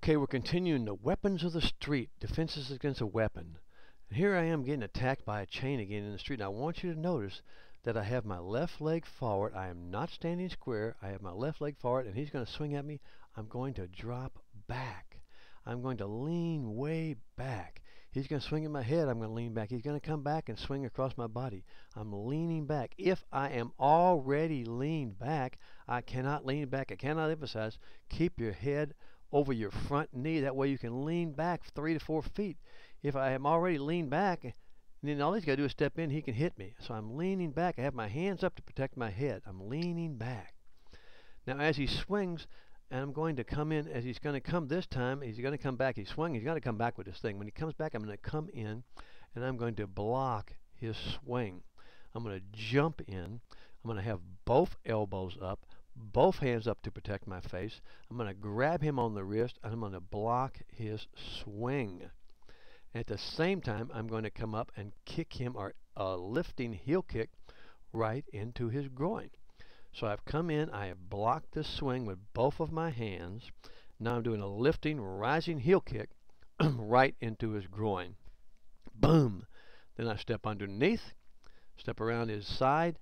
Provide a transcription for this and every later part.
Okay, we're continuing the weapons of the street, defenses against a weapon. And here I am getting attacked by a chain again in the street. And I want you to notice that I have my left leg forward. I am not standing square. I have my left leg forward, and he's going to swing at me. I'm going to drop back. I'm going to lean way back. He's going to swing at my head. I'm going to lean back. He's going to come back and swing across my body. I'm leaning back. If I am already leaned back, I cannot lean back. I cannot emphasize, keep your head over your front knee. That way you can lean back 3 to 4 feet. If I am already leaned back, then all he's got to do is step in, he can hit me. So I'm leaning back. I have my hands up to protect my head. I'm leaning back. Now as he swings, and I'm going to come in, as he's going to come this time, he's going to come back. He's swinging. He's going to come back with this thing. When he comes back, I'm going to come in, and I'm going to block his swing. I'm going to jump in. I'm going to have both elbows up, both hands up to protect my face. I'm going to grab him on the wrist, and I'm going to block his swing. At the same time, I'm going to come up and kick him, or a lifting heel kick, right into his groin. So I've come in, I have blocked this swing with both of my hands. Now I'm doing a lifting, rising heel kick right into his groin. Boom! Then I step underneath, step around his side.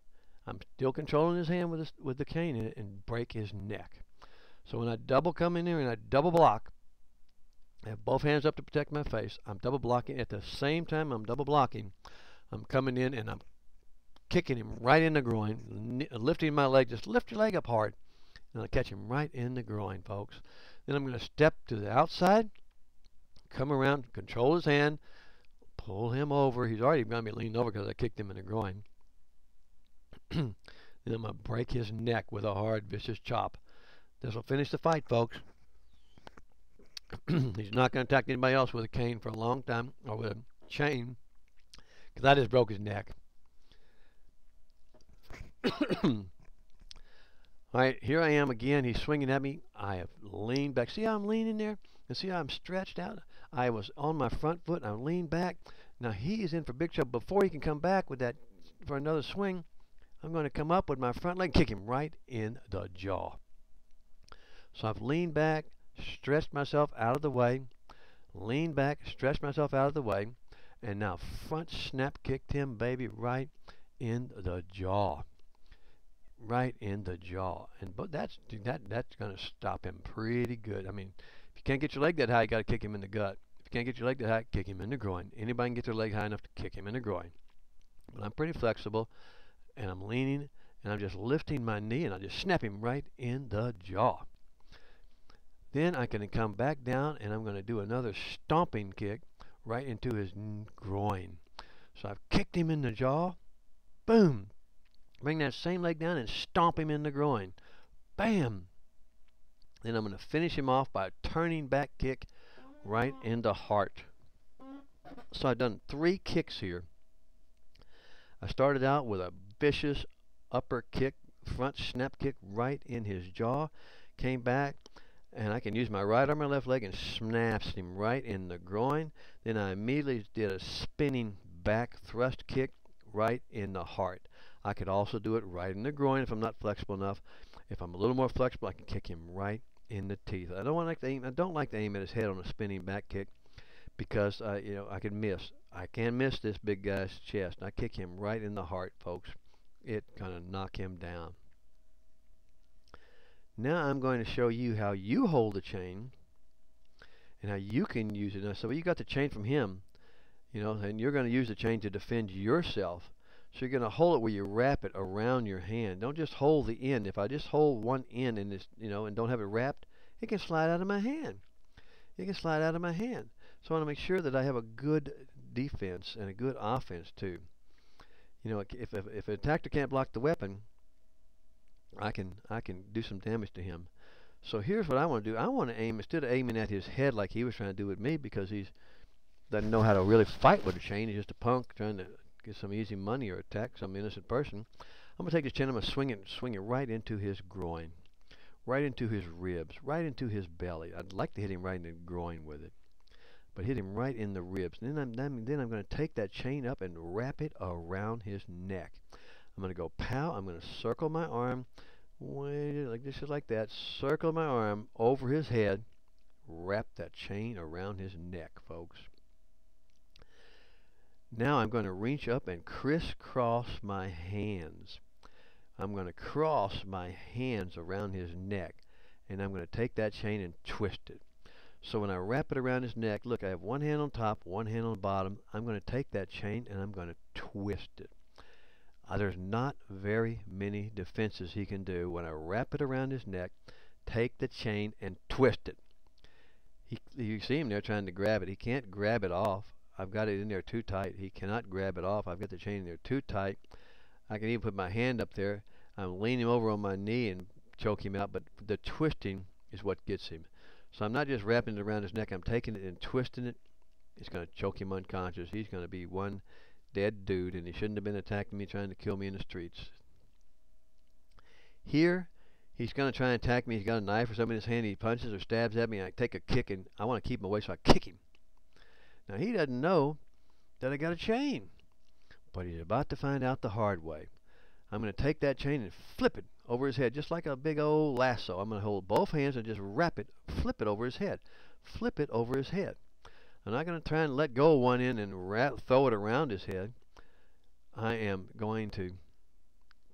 I'm still controlling his hand with the cane in it, and break his neck. So when I double come in here and I double block, I have both hands up to protect my face. I'm double blocking. At the same time I'm double blocking, I'm coming in and I'm kicking him right in the groin, lifting my leg. Just lift your leg up hard, and I'll catch him right in the groin, folks. Then I'm going to step to the outside, come around, control his hand, pull him over. He's already got me leaned over because I kicked him in the groin. Then I'm going to break his neck with a hard, vicious chop. This will finish the fight, folks. He's not going to attack anybody else with a cane for a long time, or with a chain, because I just broke his neck. Alright, here I am again. He's swinging at me. I have leaned back. See how I'm leaning there? And see how I'm stretched out? I was on my front foot. I leaned back. Now he is in for big trouble. Before he can come back with that for another swing, I'm going to come up with my front leg, kick him right in the jaw. So I've leaned back, stretched myself out of the way, leaned back, stretched myself out of the way, and now front snap kicked him, baby, right in the jaw. Right in the jaw. And but that's going to stop him pretty good. I mean, if you can't get your leg that high, you got to kick him in the gut. If you can't get your leg that high, kick him in the groin. Anybody can get their leg high enough to kick him in the groin. But I'm pretty flexible, and I'm leaning, and I'm just lifting my knee, and I just snap him right in the jaw. Then I can come back down, and I'm going to do another stomping kick right into his groin. So I've kicked him in the jaw. Boom! Bring that same leg down and stomp him in the groin. Bam! Then I'm going to finish him off by a turning back kick right in the heart. So I've done 3 kicks here. I started out with a vicious upper kick, front snap kick right in his jaw. Came back, and I can use my right arm and left leg and snaps him right in the groin. Then I immediately did a spinning back thrust kick right in the heart. I could also do it right in the groin if I'm not flexible enough. If I'm a little more flexible, I can kick him right in the teeth. I don't like to aim at his head on a spinning back kick, because you know, I can miss. I can miss this big guy's chest. I kick him right in the heart, folks. It kind of knock him down. Now I'm going to show you how you hold the chain and how you can use it. Now, so you got the chain from him, you know, and you're going to use the chain to defend yourself. So you're going to hold it where you wrap it around your hand. Don't just hold the end. If I just hold one end and this, you know, and don't have it wrapped, it can slide out of my hand. It can slide out of my hand. So I want to make sure that I have a good defense and a good offense too. You know, if an attacker can't block the weapon, I can do some damage to him. So here's what I want to do. I want to aim, instead of aiming at his head like he was trying to do with me, because he doesn't know how to really fight with a chain. He's just a punk trying to get some easy money or attack some innocent person. I'm going to take his chin, I'm going to swing it right into his groin, right into his ribs, right into his belly. I'd like to hit him right in the groin with it, but hit him right in the ribs. And then I'm going to take that chain up and wrap it around his neck. I'm going to go pow. I'm going to circle my arm, like this, just like that. Circle my arm over his head, wrap that chain around his neck, folks. Now I'm going to reach up and crisscross my hands. I'm going to cross my hands around his neck, and I'm going to take that chain and twist it. So when I wrap it around his neck, look, I have one hand on top, one hand on the bottom. I'm going to take that chain and I'm going to twist it. There's not very many defenses he can do. When I wrap it around his neck, take the chain and twist it. You see him there trying to grab it. He can't grab it off. I've got it in there too tight. He cannot grab it off. I've got the chain in there too tight. I can even put my hand up there. I'm leaning over on my knee and choke him out, but the twisting is what gets him. So I'm not just wrapping it around his neck. I'm taking it and twisting it. It's going to choke him unconscious. He's going to be one dead dude, and he shouldn't have been attacking me, trying to kill me in the streets. Here, he's going to try and attack me. He's got a knife or something in his hand. He punches or stabs at me, and I take a kick, and I want to keep him away, so I kick him. Now, he doesn't know that I got a chain, but he's about to find out the hard way. I'm going to take that chain and flip it over his head, just like a big old lasso. I'm going to hold both hands and just wrap it, flip it over his head. Flip it over his head. I'm not going to try and let go of one end and throw it around his head. I am going to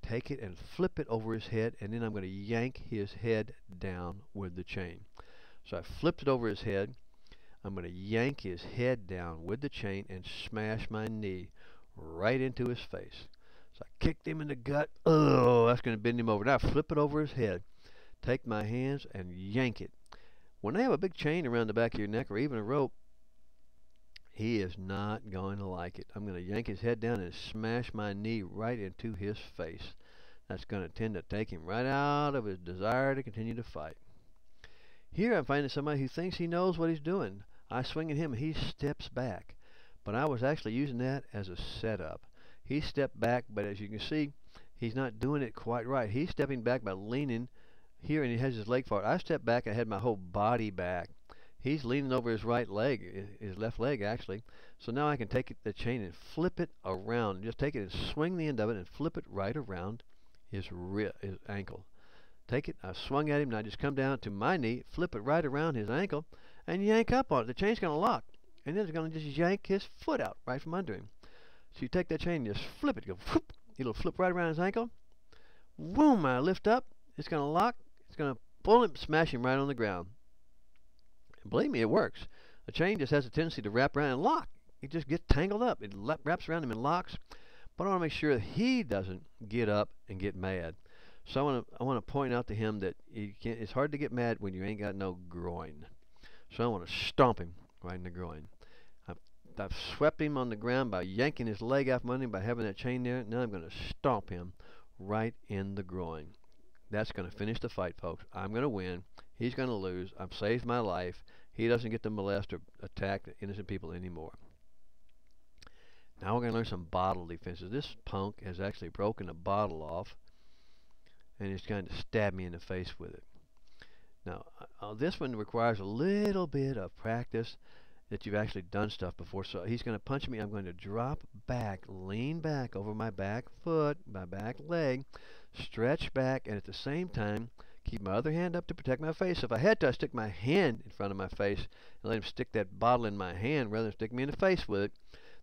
take it and flip it over his head, and then I'm going to yank his head down with the chain. So I flipped it over his head. I'm going to yank his head down with the chain and smash my knee right into his face. So I kicked him in the gut. Oh, that's going to bend him over. Now I flip it over his head. Take my hands and yank it. When they have a big chain around the back of your neck or even a rope, he is not going to like it. I'm going to yank his head down and smash my knee right into his face. That's going to tend to take him right out of his desire to continue to fight. Here I'm finding somebody who thinks he knows what he's doing. I swing at him and he steps back. But I was actually using that as a setup. He stepped back, but as you can see, he's not doing it quite right. He's stepping back by leaning here, and he has his leg forward. I stepped back, I had my whole body back. He's leaning over his right leg, his left leg actually. So now I can take the chain and flip it around. Just take it and swing the end of it and flip it right around his ankle. Take it, I swung at him, and I just come down to my knee, flip it right around his ankle, and yank up on it. The chain's going to lock, and then it's going to just yank his foot out right from under him. So you take that chain and just flip it. You go, whoop, it'll flip right around his ankle. Boom, I lift up. It's going to lock. It's going to pull him, smash him right on the ground. And believe me, it works. The chain just has a tendency to wrap around and lock. It just gets tangled up. It wraps around him and locks. But I want to make sure that he doesn't get up and get mad. So I want to point out to him that it's hard to get mad when you ain't got no groin. So I want to stomp him right in the groin. I've swept him on the ground by yanking his leg out from under him by having that chain there. Now I'm going to stomp him right in the groin. That's going to finish the fight, folks. I'm going to win. He's going to lose. I've saved my life. He doesn't get to molest or attack innocent people anymore. Now we're going to learn some bottle defenses. This punk has actually broken a bottle off, and he's going to stab me in the face with it. Now, this one requires a little bit of practice, that you've actually done stuff before. So he's going to punch me. I'm going to drop back, lean back over my back foot, my back leg, stretch back, and at the same time keep my other hand up to protect my face. If I had to, I'd stick my hand in front of my face and let him stick that bottle in my hand rather than stick me in the face with it.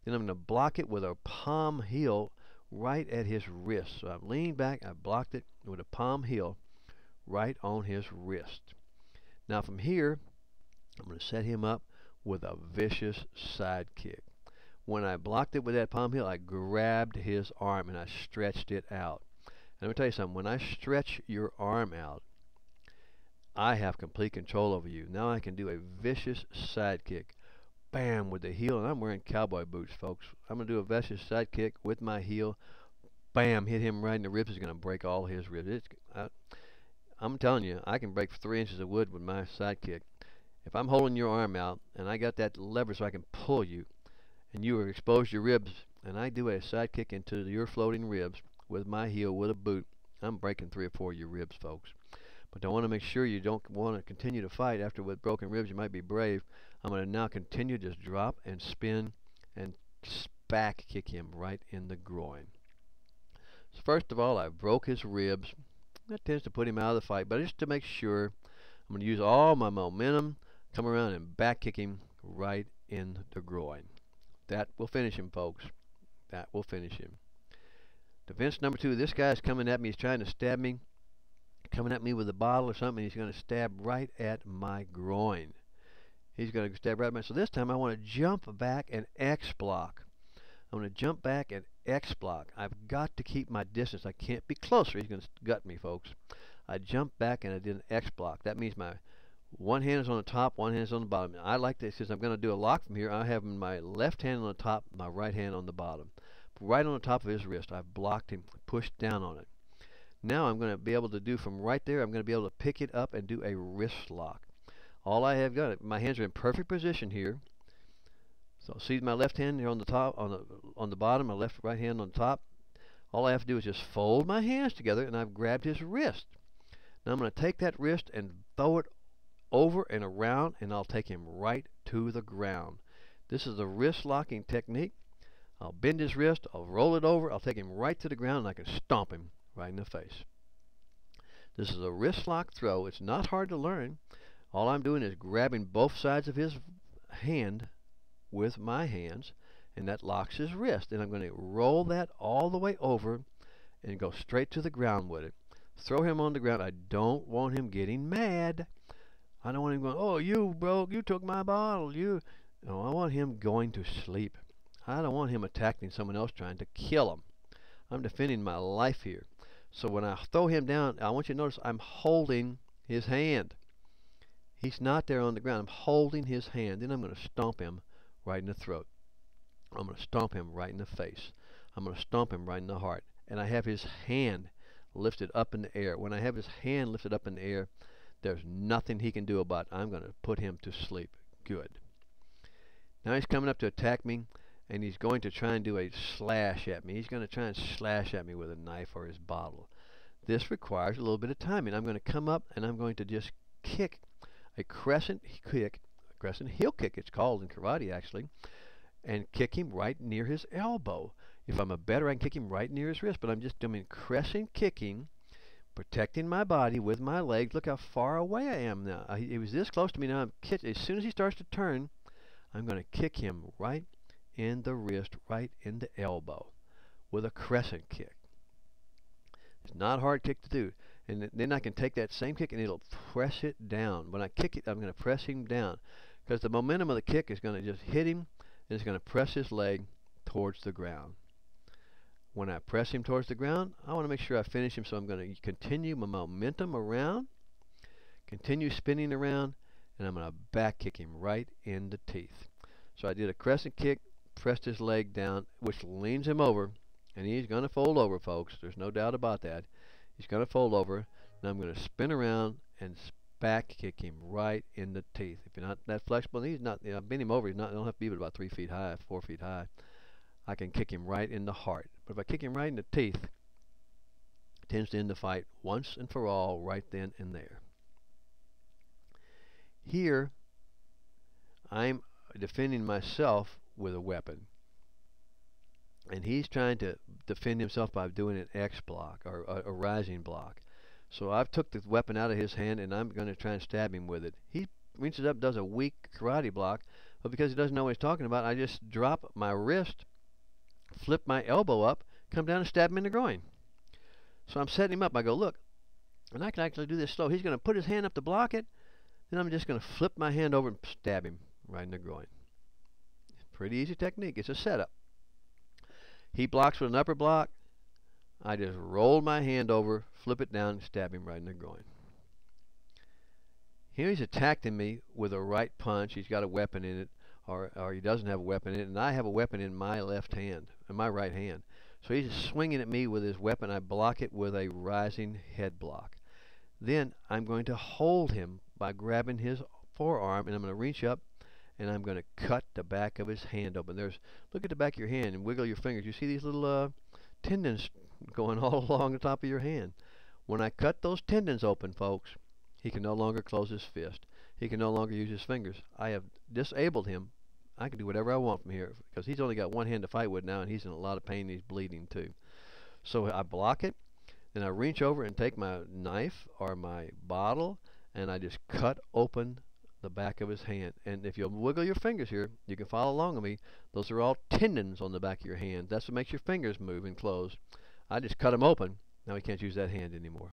Then I'm going to block it with a palm heel right at his wrist. So I've leaned back, I've blocked it with a palm heel right on his wrist. Now from here, I'm going to set him up with a vicious side kick. When I blocked it with that palm heel, I grabbed his arm and I stretched it out. And let me tell you something, when I stretch your arm out, I have complete control over you. Now I can do a vicious side kick. Bam, with the heel, and I'm wearing cowboy boots, folks. I'm going to do a vicious side kick with my heel. Bam, hit him right in the ribs. It's going to break all his ribs. I'm telling you, I can break 3 inches of wood with my side kick. If I'm holding your arm out and I got that lever so I can pull you, and you expose your ribs, and I do a side kick into your floating ribs with my heel with a boot, I'm breaking 3 or 4 of your ribs, folks. But I want to make sure you don't want to continue to fight after with broken ribs. You might be brave. I'm going to now continue to just drop and spin and back kick him right in the groin. So first of all, I broke his ribs. That tends to put him out of the fight, but just to make sure, I'm going to use all my momentum, come around and back kick him right in the groin. That will finish him, folks. That will finish him. Defense number 2, this guy's coming at me. He's trying to stab me. Coming at me with a bottle or something. He's going to stab right at my groin. He's going to stab right at my... So this time I want to jump back and X block. I'm going to jump back and X block. I've got to keep my distance. I can't be closer. He's going to gut me, folks. I jumped back and I did an X block. That means my one hand is on the top, one hand is on the bottom. I like this because I'm going to do a lock from here. I have my left hand on the top, my right hand on the bottom. Right on the top of his wrist. I've blocked him, pushed down on it. Now I'm going to be able to do from right there, I'm going to be able to pick it up and do a wrist lock. All I have done, my hands are in perfect position here. So see my left hand here on the top, on the bottom, my right hand on the top. All I have to do is just fold my hands together, and I've grabbed his wrist. Now I'm going to take that wrist and throw it over and around, and I'll take him right to the ground. This is the wrist locking technique. I'll bend his wrist, I'll roll it over, I'll take him right to the ground, and I can stomp him right in the face. This is a wrist lock throw. It's not hard to learn. All I'm doing is grabbing both sides of his hand with my hands, and that locks his wrist. And I'm going to roll that all the way over and go straight to the ground with it. Throw him on the ground. I don't want him getting mad. I don't want him going, oh, you broke, you took my bottle, you. No, I want him going to sleep. I don't want him attacking someone else trying to kill him. I'm defending my life here. So when I throw him down, I want you to notice I'm holding his hand. He's not there on the ground. I'm holding his hand. Then I'm going to stomp him right in the throat. I'm going to stomp him right in the face. I'm going to stomp him right in the heart. And I have his hand lifted up in the air. When I have his hand lifted up in the air, there's nothing he can do about it. I'm going to put him to sleep. Good. Now he's coming up to attack me, and he's going to try and do a slash at me. He's going to try and slash at me with a knife or his bottle. This requires a little bit of timing. I'm going to come up, and I'm going to just kick a crescent kick, a crescent heel kick it's called in karate actually, and kick him right near his elbow. If I'm a better, I can kick him right near his wrist, but I'm just doing crescent kicking, protecting my body with my legs. Look how far away I am now. He was this close to me. Now I'm as soon as he starts to turn, I'm going to kick him right in the wrist, right in the elbow with a crescent kick. It's not a hard kick to do. And then I can take that same kick and it'll press it down. When I kick it, I'm going to press him down because the momentum of the kick is going to just hit him and it's going to press his leg towards the ground. When I press him towards the ground, I want to make sure I finish him, so I'm going to continue my momentum around, continue spinning around, and I'm going to back kick him right in the teeth. So I did a crescent kick, pressed his leg down, which leans him over, and he's going to fold over, folks. There's no doubt about that. He's going to fold over, and I'm going to spin around and back kick him right in the teeth. If you're not that flexible, and he's not, you know, bend him over. He's not. I don't have to be but about 3 feet high, 4 feet high. I can kick him right in the heart. But if I kick him right in the teeth, it tends to end the fight once and for all, right then and there. Here, I'm defending myself with a weapon, and he's trying to defend himself by doing an X block or a rising block. So I've took the weapon out of his hand, and I'm going to try and stab him with it. He reaches up, does a weak karate block, but because he doesn't know what he's talking about, I just drop my wrist, flip my elbow up, come down and stab him in the groin. So I'm setting him up. I go, look, and I can actually do this slow. He's going to put his hand up to block it, then I'm just going to flip my hand over and stab him right in the groin. Pretty easy technique. It's a setup. He blocks with an upper block. I just roll my hand over, flip it down, and stab him right in the groin. Here he's attacking me with a right punch. He's got a weapon in it, or he doesn't have a weapon in it, and I have a weapon in my left hand, in my right hand. So he's swinging at me with his weapon. I block it with a rising head block. Then I'm going to hold him by grabbing his forearm, and I'm going to reach up, and I'm going to cut the back of his hand open. Look at the back of your hand and wiggle your fingers. You see these little tendons going all along the top of your hand. When I cut those tendons open, folks, he can no longer close his fist. He can no longer use his fingers. I have disabled him. I can do whatever I want from here because he's only got one hand to fight with now, and he's in a lot of pain and he's bleeding too. So I block it, then I reach over and take my knife or my bottle, and I just cut open the back of his hand. And if you'll wiggle your fingers here, you can follow along with me. Those are all tendons on the back of your hand. That's what makes your fingers move and close. I just cut them open. Now he can't use that hand anymore.